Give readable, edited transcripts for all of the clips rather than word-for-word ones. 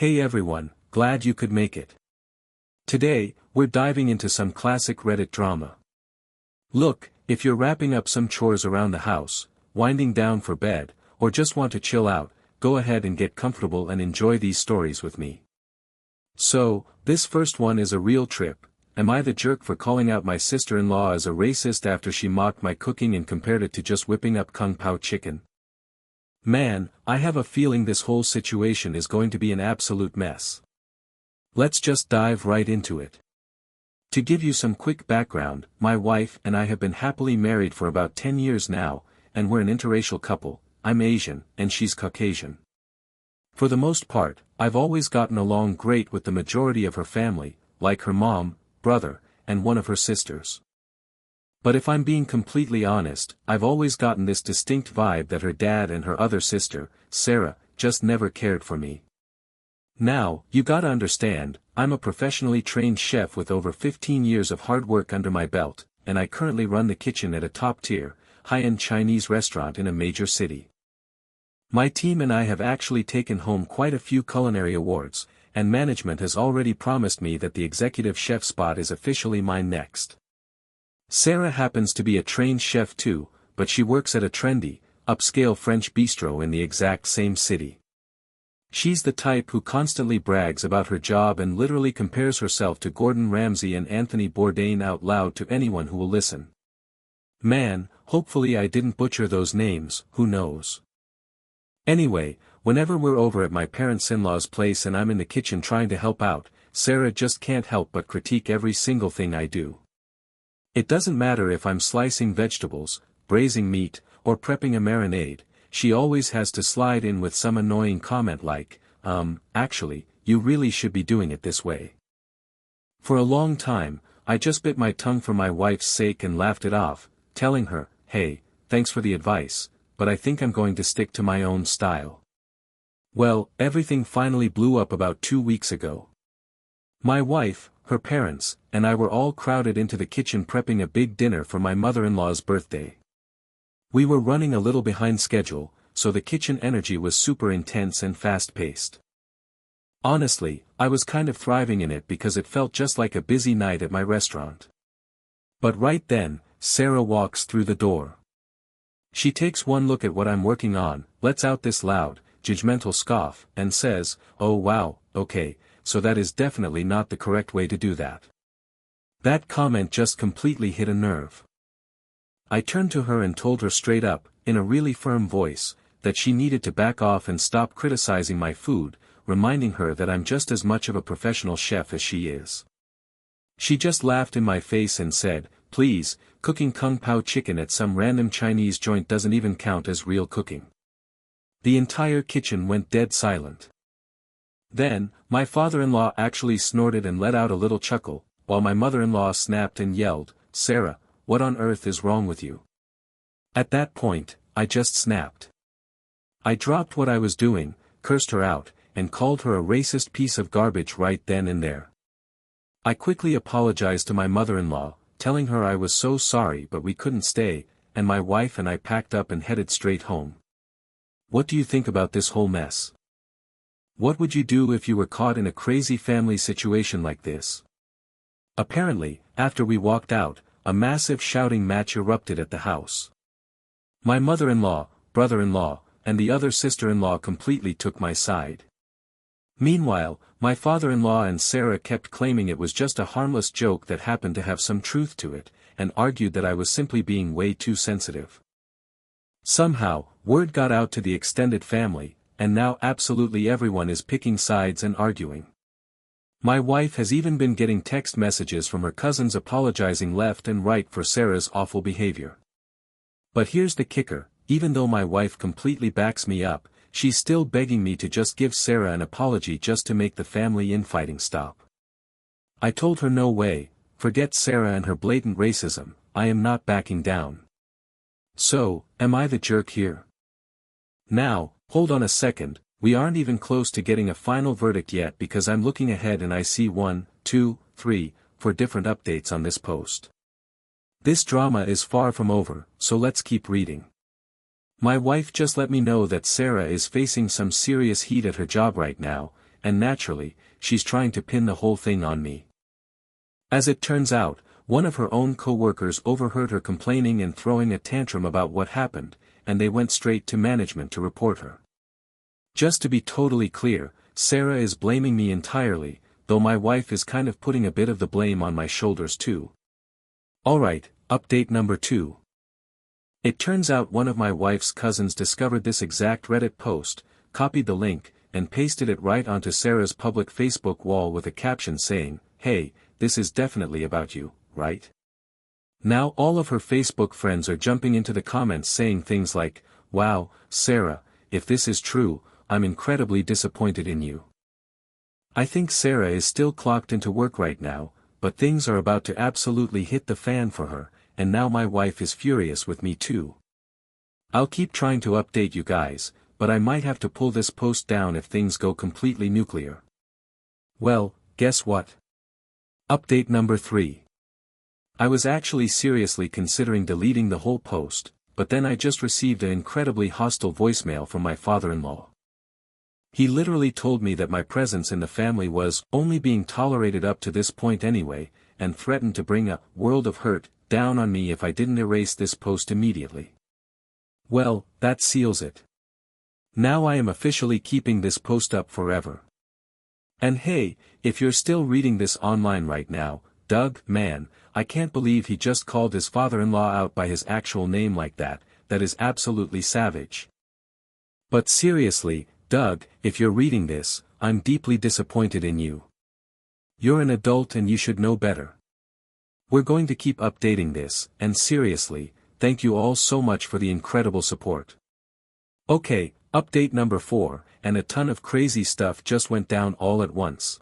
Hey everyone, glad you could make it. Today, we're diving into some classic Reddit drama. Look, if you're wrapping up some chores around the house, winding down for bed, or just want to chill out, go ahead and get comfortable and enjoy these stories with me. So, this first one is a real trip. Am I the jerk for calling out my sister-in-law as a racist after she mocked my cooking and compared it to just whipping up Kung Pao chicken? Man, I have a feeling this whole situation is going to be an absolute mess. Let's just dive right into it. To give you some quick background, my wife and I have been happily married for about 10 years now, and we're an interracial couple. I'm Asian, and she's Caucasian. For the most part, I've always gotten along great with the majority of her family, like her mom, brother, and one of her sisters. But if I'm being completely honest, I've always gotten this distinct vibe that her dad and her other sister, Sarah, just never cared for me. Now, you gotta understand, I'm a professionally trained chef with over 15 years of hard work under my belt, and I currently run the kitchen at a top-tier, high-end Chinese restaurant in a major city. My team and I have actually taken home quite a few culinary awards, and management has already promised me that the executive chef spot is officially mine next. Sarah happens to be a trained chef too, but she works at a trendy, upscale French bistro in the exact same city. She's the type who constantly brags about her job and literally compares herself to Gordon Ramsay and Anthony Bourdain out loud to anyone who will listen. Man, hopefully I didn't butcher those names, who knows. Anyway, whenever we're over at my parents-in-law's place and I'm in the kitchen trying to help out, Sarah just can't help but critique every single thing I do. It doesn't matter if I'm slicing vegetables, braising meat, or prepping a marinade, she always has to slide in with some annoying comment like, actually, you really should be doing it this way. For a long time, I just bit my tongue for my wife's sake and laughed it off, telling her, hey, thanks for the advice, but I think I'm going to stick to my own style. Well, everything finally blew up about 2 weeks ago. My wife, her parents, and I were all crowded into the kitchen prepping a big dinner for my mother-in-law's birthday. We were running a little behind schedule, so the kitchen energy was super intense and fast-paced. Honestly, I was kind of thriving in it because it felt just like a busy night at my restaurant. But right then, Sarah walks through the door. She takes one look at what I'm working on, lets out this loud, judgmental scoff, and says, "Oh wow, okay, so that is definitely not the correct way to do that." That comment just completely hit a nerve. I turned to her and told her straight up, in a really firm voice, that she needed to back off and stop criticizing my food, reminding her that I'm just as much of a professional chef as she is. She just laughed in my face and said, "Please, cooking Kung Pao chicken at some random Chinese joint doesn't even count as real cooking." The entire kitchen went dead silent. Then, my father-in-law actually snorted and let out a little chuckle, while my mother-in-law snapped and yelled, "Sarah, what on earth is wrong with you?" At that point, I just snapped. I dropped what I was doing, cursed her out, and called her a racist piece of garbage right then and there. I quickly apologized to my mother-in-law, telling her I was so sorry but we couldn't stay, and my wife and I packed up and headed straight home. What do you think about this whole mess? What would you do if you were caught in a crazy family situation like this? Apparently, after we walked out, a massive shouting match erupted at the house. My mother-in-law, brother-in-law, and the other sister-in-law completely took my side. Meanwhile, my father-in-law and Sarah kept claiming it was just a harmless joke that happened to have some truth to it, and argued that I was simply being way too sensitive. Somehow, word got out to the extended family, and now absolutely everyone is picking sides and arguing. My wife has even been getting text messages from her cousins apologizing left and right for Sarah's awful behavior. But here's the kicker, even though my wife completely backs me up, she's still begging me to just give Sarah an apology just to make the family infighting stop. I told her no way, forget Sarah and her blatant racism, I am not backing down. So, am I the jerk here? Now, hold on a second, we aren't even close to getting a final verdict yet because I'm looking ahead and I see 1, 2, 3, 4 different updates on this post. This drama is far from over, so let's keep reading. My wife just let me know that Sarah is facing some serious heat at her job right now, and naturally, she's trying to pin the whole thing on me. As it turns out, one of her own co-workers overheard her complaining and throwing a tantrum about what happened, and they went straight to management to report her. Just to be totally clear, Sarah is blaming me entirely, though my wife is kind of putting a bit of the blame on my shoulders too. Alright, update number 2. It turns out one of my wife's cousins discovered this exact Reddit post, copied the link, and pasted it right onto Sarah's public Facebook wall with a caption saying, "Hey, this is definitely about you, right?" Now all of her Facebook friends are jumping into the comments saying things like, "Wow, Sarah, if this is true, I'm incredibly disappointed in you." I think Sarah is still clocked into work right now, but things are about to absolutely hit the fan for her, and now my wife is furious with me too. I'll keep trying to update you guys, but I might have to pull this post down if things go completely nuclear. Well, guess what? Update number 3. I was actually seriously considering deleting the whole post, but then I just received an incredibly hostile voicemail from my father-in-law. He literally told me that my presence in the family was only being tolerated up to this point anyway, and threatened to bring a world of hurt down on me if I didn't erase this post immediately. Well, that seals it. Now I am officially keeping this post up forever. And hey, if you're still reading this online right now, Doug, man, I can't believe he just called his father-in-law out by his actual name like that. That is absolutely savage. But seriously, Doug, if you're reading this, I'm deeply disappointed in you. You're an adult and you should know better. We're going to keep updating this, and seriously, thank you all so much for the incredible support. Okay, update number 4, and a ton of crazy stuff just went down all at once.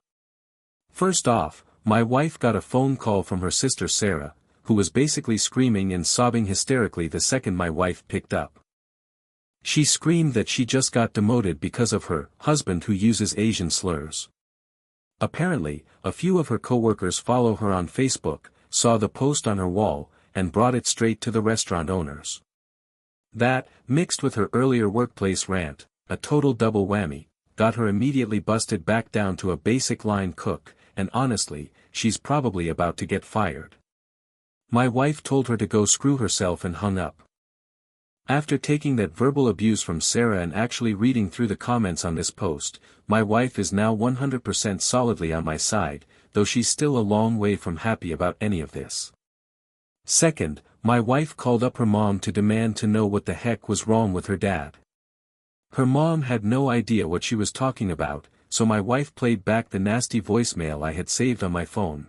First off, my wife got a phone call from her sister Sarah, who was basically screaming and sobbing hysterically the second my wife picked up. She screamed that she just got demoted because of her husband who uses Asian slurs. Apparently, a few of her coworkers follow her on Facebook, saw the post on her wall, and brought it straight to the restaurant owners. That, mixed with her earlier workplace rant, a total double whammy, got her immediately busted back down to a basic line cook, and honestly, she's probably about to get fired. My wife told her to go screw herself and hung up. After taking that verbal abuse from Sarah and actually reading through the comments on this post, my wife is now 100% solidly on my side, though she's still a long way from happy about any of this. Second, my wife called up her mom to demand to know what the heck was wrong with her dad. Her mom had no idea what she was talking about, so my wife played back the nasty voicemail I had saved on my phone.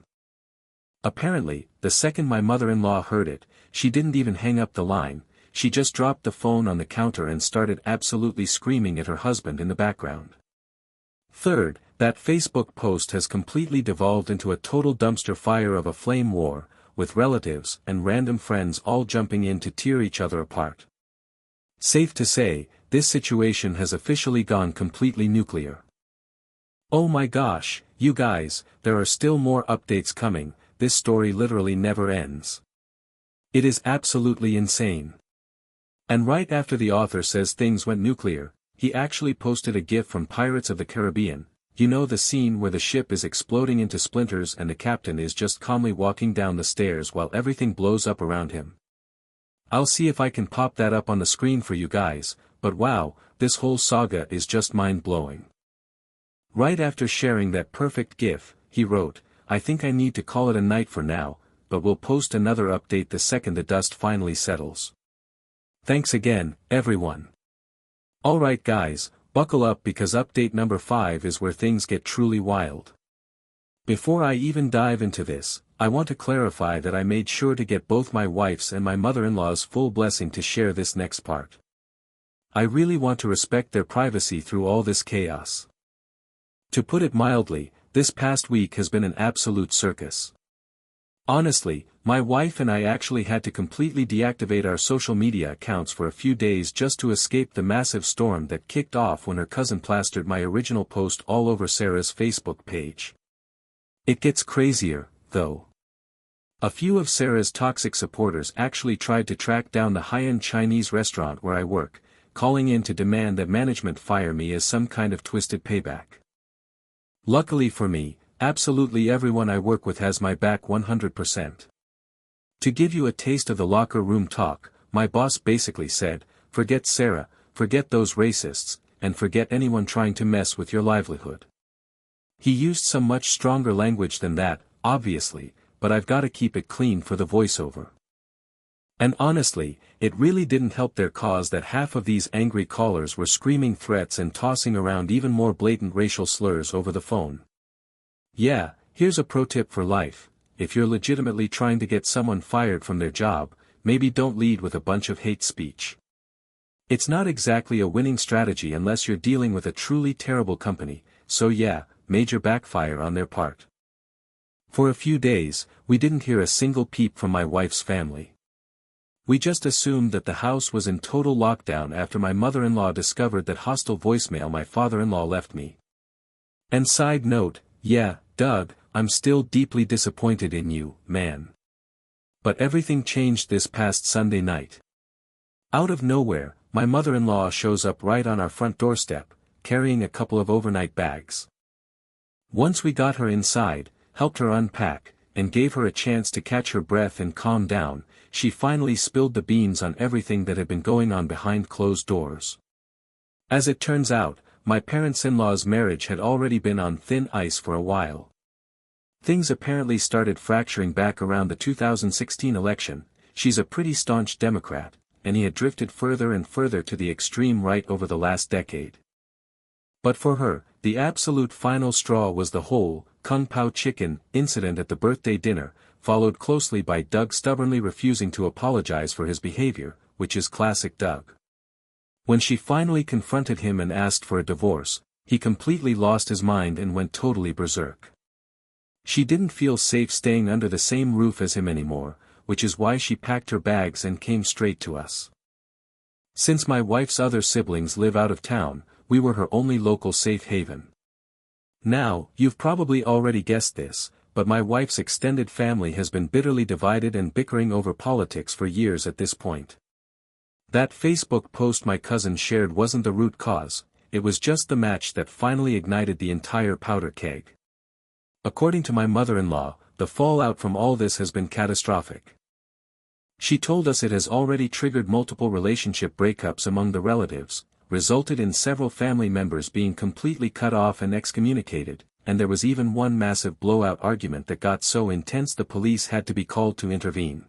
Apparently, the second my mother-in-law heard it, she didn't even hang up the line, she just dropped the phone on the counter and started absolutely screaming at her husband in the background. Third, that Facebook post has completely devolved into a total dumpster fire of a flame war, with relatives and random friends all jumping in to tear each other apart. Safe to say, this situation has officially gone completely nuclear. Oh my gosh, you guys, there are still more updates coming, this story literally never ends. It is absolutely insane. And right after the author says things went nuclear, he actually posted a GIF from Pirates of the Caribbean, you know the scene where the ship is exploding into splinters and the captain is just calmly walking down the stairs while everything blows up around him. I'll see if I can pop that up on the screen for you guys, but wow, this whole saga is just mind-blowing. Right after sharing that perfect GIF, he wrote, I think I need to call it a night for now, but we'll post another update the second the dust finally settles. Thanks again, everyone. Alright guys, buckle up because update number 5 is where things get truly wild. Before I even dive into this, I want to clarify that I made sure to get both my wife's and my mother-in-law's full blessing to share this next part. I really want to respect their privacy through all this chaos. To put it mildly, this past week has been an absolute circus. Honestly, my wife and I actually had to completely deactivate our social media accounts for a few days just to escape the massive storm that kicked off when her cousin plastered my original post all over Sarah's Facebook page. It gets crazier, though. A few of Sarah's toxic supporters actually tried to track down the high-end Chinese restaurant where I work, calling in to demand that management fire me as some kind of twisted payback. Luckily for me, absolutely everyone I work with has my back 100%. To give you a taste of the locker room talk, my boss basically said, "Forget Sarah, forget those racists, and forget anyone trying to mess with your livelihood." He used some much stronger language than that, obviously, but I've got to keep it clean for the voiceover. And honestly, it really didn't help their cause that half of these angry callers were screaming threats and tossing around even more blatant racial slurs over the phone. Yeah, here's a pro tip for life: if you're legitimately trying to get someone fired from their job, maybe don't lead with a bunch of hate speech. It's not exactly a winning strategy unless you're dealing with a truly terrible company, so yeah, major backfire on their part. For a few days, we didn't hear a single peep from my wife's family. We just assumed that the house was in total lockdown after my mother-in-law discovered that hostile voicemail my father-in-law left me. And side note, yeah, Doug, I'm still deeply disappointed in you, man. But everything changed this past Sunday night. Out of nowhere, my mother-in-law shows up right on our front doorstep, carrying a couple of overnight bags. Once we got her inside, helped her unpack, and gave her a chance to catch her breath and calm down, she finally spilled the beans on everything that had been going on behind closed doors. As it turns out, my parents-in-law's marriage had already been on thin ice for a while. Things apparently started fracturing back around the 2016 election. She's a pretty staunch Democrat, and he had drifted further and further to the extreme right over the last decade. But for her, the absolute final straw was the whole Pao Chicken incident at the birthday dinner, followed closely by Doug stubbornly refusing to apologize for his behavior, which is classic Doug. When she finally confronted him and asked for a divorce, he completely lost his mind and went totally berserk. She didn't feel safe staying under the same roof as him anymore, which is why she packed her bags and came straight to us. Since my wife's other siblings live out of town, we were her only local safe haven. Now, you've probably already guessed this, but my wife's extended family has been bitterly divided and bickering over politics for years at this point. That Facebook post my cousin shared wasn't the root cause, it was just the match that finally ignited the entire powder keg. According to my mother-in-law, the fallout from all this has been catastrophic. She told us it has already triggered multiple relationship breakups among the relatives, resulted in several family members being completely cut off and excommunicated, and there was even one massive blowout argument that got so intense the police had to be called to intervene.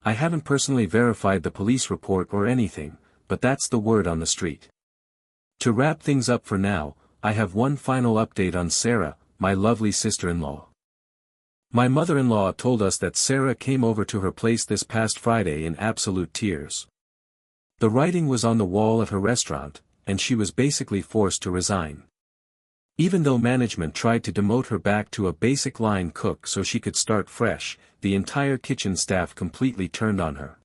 I haven't personally verified the police report or anything, but that's the word on the street. To wrap things up for now, I have one final update on Sarah, my lovely sister-in-law. My mother-in-law told us that Sarah came over to her place this past Friday in absolute tears. The writing was on the wall at her restaurant, and she was basically forced to resign. Even though management tried to demote her back to a basic line cook so she could start fresh, the entire kitchen staff completely turned on her.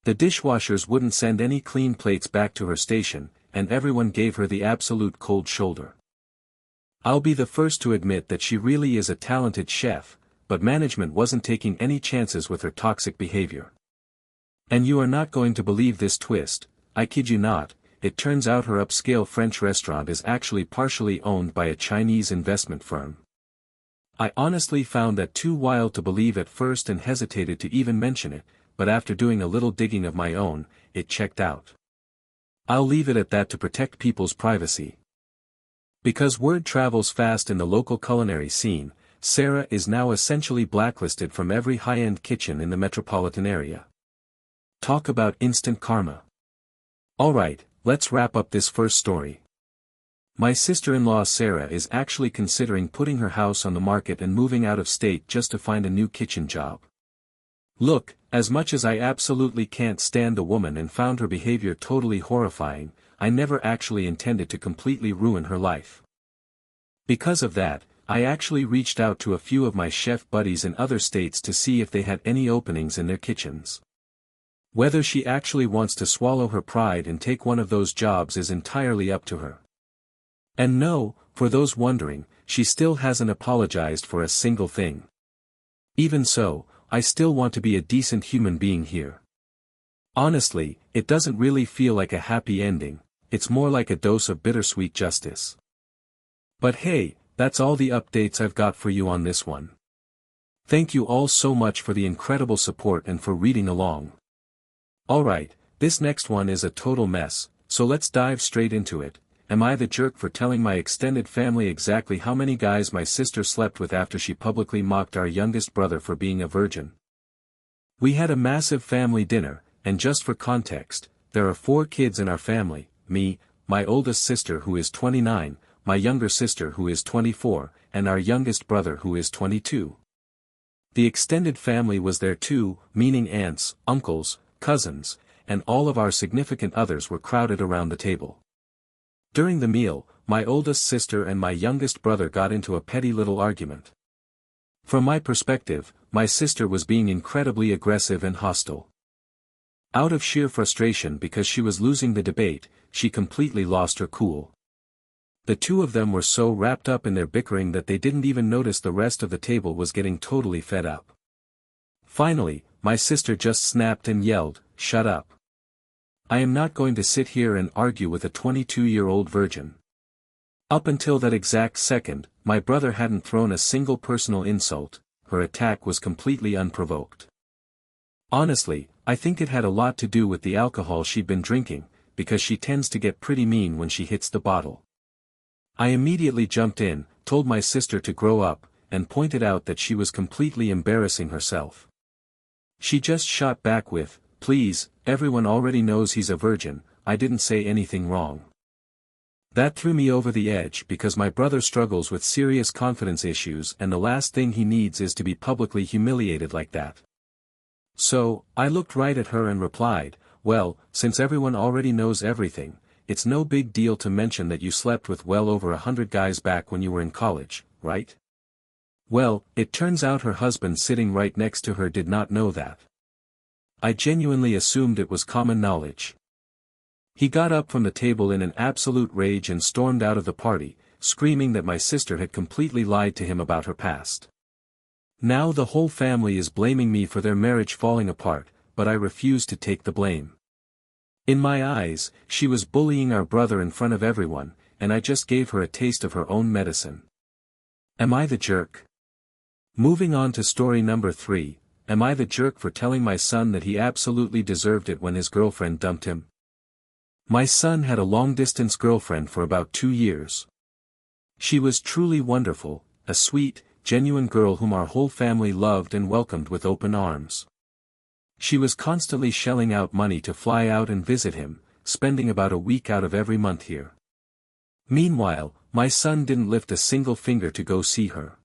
The dishwashers wouldn't send any clean plates back to her station, and everyone gave her the absolute cold shoulder. I'll be the first to admit that she really is a talented chef, but management wasn't taking any chances with her toxic behavior. And you are not going to believe this twist, I kid you not. It turns out her upscale French restaurant is actually partially owned by a Chinese investment firm. I honestly found that too wild to believe at first and hesitated to even mention it, but after doing a little digging of my own, it checked out. I'll leave it at that to protect people's privacy. Because word travels fast in the local culinary scene, Sarah is now essentially blacklisted from every high-end kitchen in the metropolitan area. Talk about instant karma. Alright, let's wrap up this first story. My sister-in-law Sarah is actually considering putting her house on the market and moving out of state just to find a new kitchen job. Look, as much as I absolutely can't stand the woman and found her behavior totally horrifying, I never actually intended to completely ruin her life. Because of that, I actually reached out to a few of my chef buddies in other states to see if they had any openings in their kitchens. Whether she actually wants to swallow her pride and take one of those jobs is entirely up to her. And no, for those wondering, she still hasn't apologized for a single thing. Even so, I still want to be a decent human being here. Honestly, it doesn't really feel like a happy ending, it's more like a dose of bittersweet justice. But hey, That's all the updates I've got for you on this one. Thank you all so much for the incredible support and for reading along. Alright, this next one is a total mess, so let's dive straight into it. Am I the jerk for telling my extended family exactly how many guys my sister slept with after she publicly mocked our youngest brother for being a virgin? We had a massive family dinner, and just for context, there are 4 kids in our family, me, my oldest sister who is 29, my younger sister who is 24, and our youngest brother who is 22. The extended family was there too, meaning aunts, uncles, cousins, and all of our significant others were crowded around the table. During the meal, my oldest sister and my youngest brother got into a petty little argument. From my perspective, my sister was being incredibly aggressive and hostile. Out of sheer frustration because she was losing the debate, she completely lost her cool. The two of them were so wrapped up in their bickering that they didn't even notice the rest of the table was getting totally fed up. Finally, my sister just snapped and yelled, "Shut up. I am not going to sit here and argue with a 22-year-old virgin." Up until that exact second, my brother hadn't thrown a single personal insult. Her attack was completely unprovoked. Honestly, I think it had a lot to do with the alcohol she'd been drinking, because she tends to get pretty mean when she hits the bottle. I immediately jumped in, told my sister to grow up, and pointed out that she was completely embarrassing herself. She just shot back with, "Please, everyone already knows he's a virgin, I didn't say anything wrong." That threw me over the edge because my brother struggles with serious confidence issues and the last thing he needs is to be publicly humiliated like that. So, I looked right at her and replied, "Well, since everyone already knows everything, it's no big deal to mention that you slept with well over 100 guys back when you were in college, right?" Well, it turns out her husband sitting right next to her did not know that. I genuinely assumed it was common knowledge. He got up from the table in an absolute rage and stormed out of the party, screaming that my sister had completely lied to him about her past. Now the whole family is blaming me for their marriage falling apart, but I refuse to take the blame. In my eyes, she was bullying our brother in front of everyone, and I just gave her a taste of her own medicine. Am I the jerk? Moving on to story number 3, am I the jerk for telling my son that he absolutely deserved it when his girlfriend dumped him? My son had a long-distance girlfriend for about 2 years. She was truly wonderful, a sweet, genuine girl whom our whole family loved and welcomed with open arms. She was constantly shelling out money to fly out and visit him, spending about a week out of every month here. Meanwhile, my son didn't lift a single finger to go see her.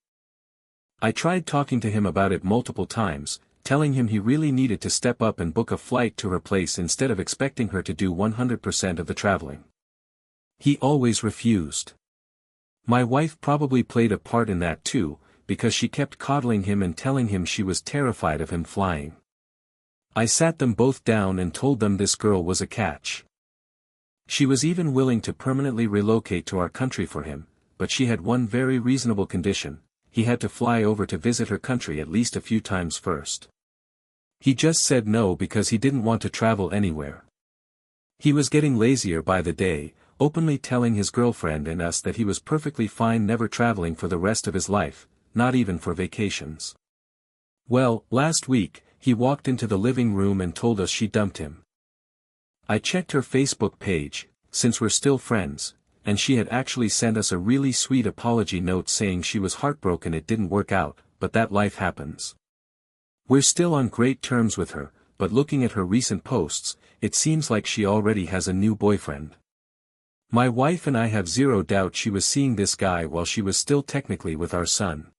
I tried talking to him about it multiple times, telling him he really needed to step up and book a flight to her place instead of expecting her to do 100% of the traveling. He always refused. My wife probably played a part in that too, because she kept coddling him and telling him she was terrified of him flying. I sat them both down and told them this girl was a catch. She was even willing to permanently relocate to our country for him, but she had one very reasonable condition: he had to fly over to visit her country at least a few times first. He just said no because he didn't want to travel anywhere. He was getting lazier by the day, openly telling his girlfriend and us that he was perfectly fine never traveling for the rest of his life, not even for vacations. Well, last week, he walked into the living room and told us she dumped him. I checked her Facebook page, since we're still friends, and she had actually sent us a really sweet apology note saying she was heartbroken it didn't work out, but that life happens. We're still on great terms with her, but looking at her recent posts, it seems like she already has a new boyfriend. My wife and I have zero doubt she was seeing this guy while she was still technically with our son.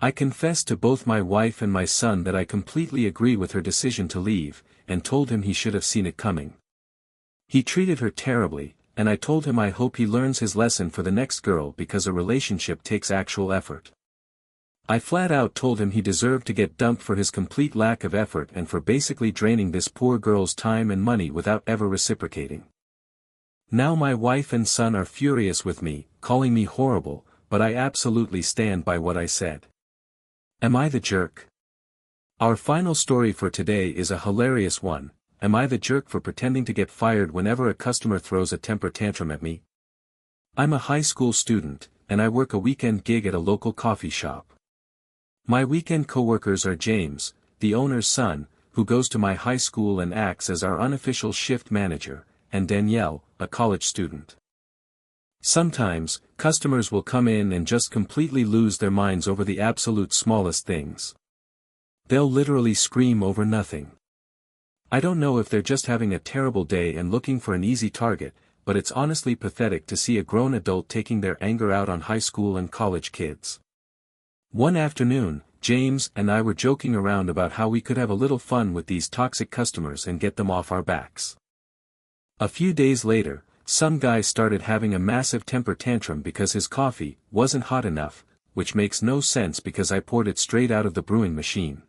I confessed to both my wife and my son that I completely agree with her decision to leave, and told him he should have seen it coming. He treated her terribly, and I told him I hope he learns his lesson for the next girl because a relationship takes actual effort. I flat out told him he deserved to get dumped for his complete lack of effort and for basically draining this poor girl's time and money without ever reciprocating. Now my wife and son are furious with me, calling me horrible, but I absolutely stand by what I said. Am I the jerk? Our final story for today is a hilarious one. Am I the jerk for pretending to get fired whenever a customer throws a temper tantrum at me? I'm a high school student, and I work a weekend gig at a local coffee shop. My weekend coworkers are James, the owner's son, who goes to my high school and acts as our unofficial shift manager, and Danielle, a college student. Sometimes, customers will come in and just completely lose their minds over the absolute smallest things. They'll literally scream over nothing. I don't know if they're just having a terrible day and looking for an easy target, but it's honestly pathetic to see a grown adult taking their anger out on high school and college kids. One afternoon, James and I were joking around about how we could have a little fun with these toxic customers and get them off our backs. A few days later, some guy started having a massive temper tantrum because his coffee wasn't hot enough, which makes no sense because I poured it straight out of the brewing machine.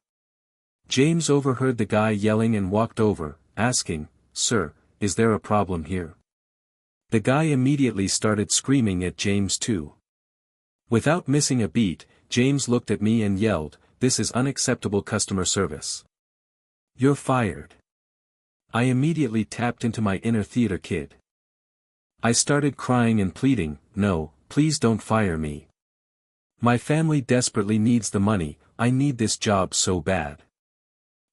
James overheard the guy yelling and walked over, asking, "Sir, is there a problem here?" The guy immediately started screaming at James too. Without missing a beat, James looked at me and yelled, "This is unacceptable customer service. You're fired." I immediately tapped into my inner theater kid. I started crying and pleading, "No, please don't fire me. My family desperately needs the money, I need this job so bad."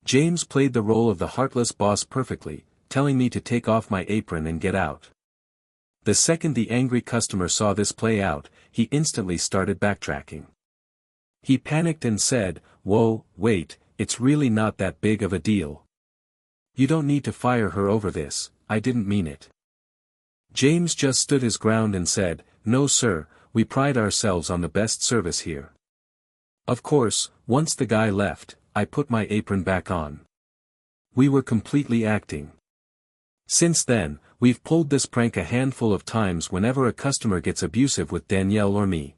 James played the role of the heartless boss perfectly, telling me to take off my apron and get out. The second the angry customer saw this play out, he instantly started backtracking. He panicked and said, "Whoa, wait, it's really not that big of a deal. You don't need to fire her over this, I didn't mean it." James just stood his ground and said, "No sir, we pride ourselves on the best service here." Of course, once the guy left, I put my apron back on. We were completely acting. Since then, we've pulled this prank a handful of times whenever a customer gets abusive with Danielle or me.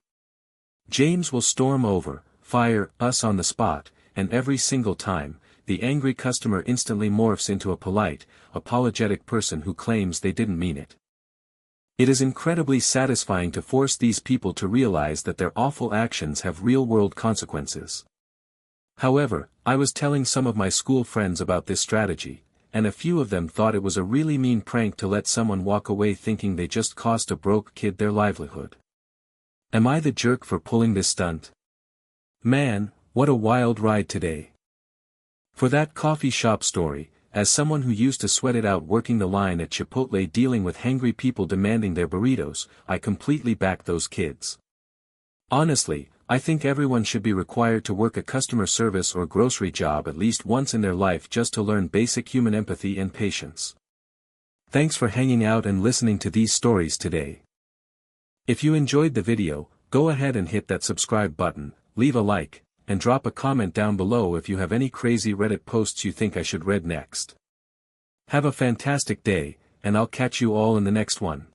James will storm over, fire us on the spot, and every single time, the angry customer instantly morphs into a polite, apologetic person who claims they didn't mean it. It is incredibly satisfying to force these people to realize that their awful actions have real-world consequences. However, I was telling some of my school friends about this strategy, and a few of them thought it was a really mean prank to let someone walk away thinking they just cost a broke kid their livelihood. Am I the jerk for pulling this stunt? Man, what a wild ride today. For that coffee shop story, as someone who used to sweat it out working the line at Chipotle dealing with hangry people demanding their burritos, I completely back those kids. Honestly, I think everyone should be required to work a customer service or grocery job at least once in their life just to learn basic human empathy and patience. Thanks for hanging out and listening to these stories today. If you enjoyed the video, go ahead and hit that subscribe button, leave a like, and drop a comment down below if you have any crazy Reddit posts you think I should read next. Have a fantastic day, and I'll catch you all in the next one.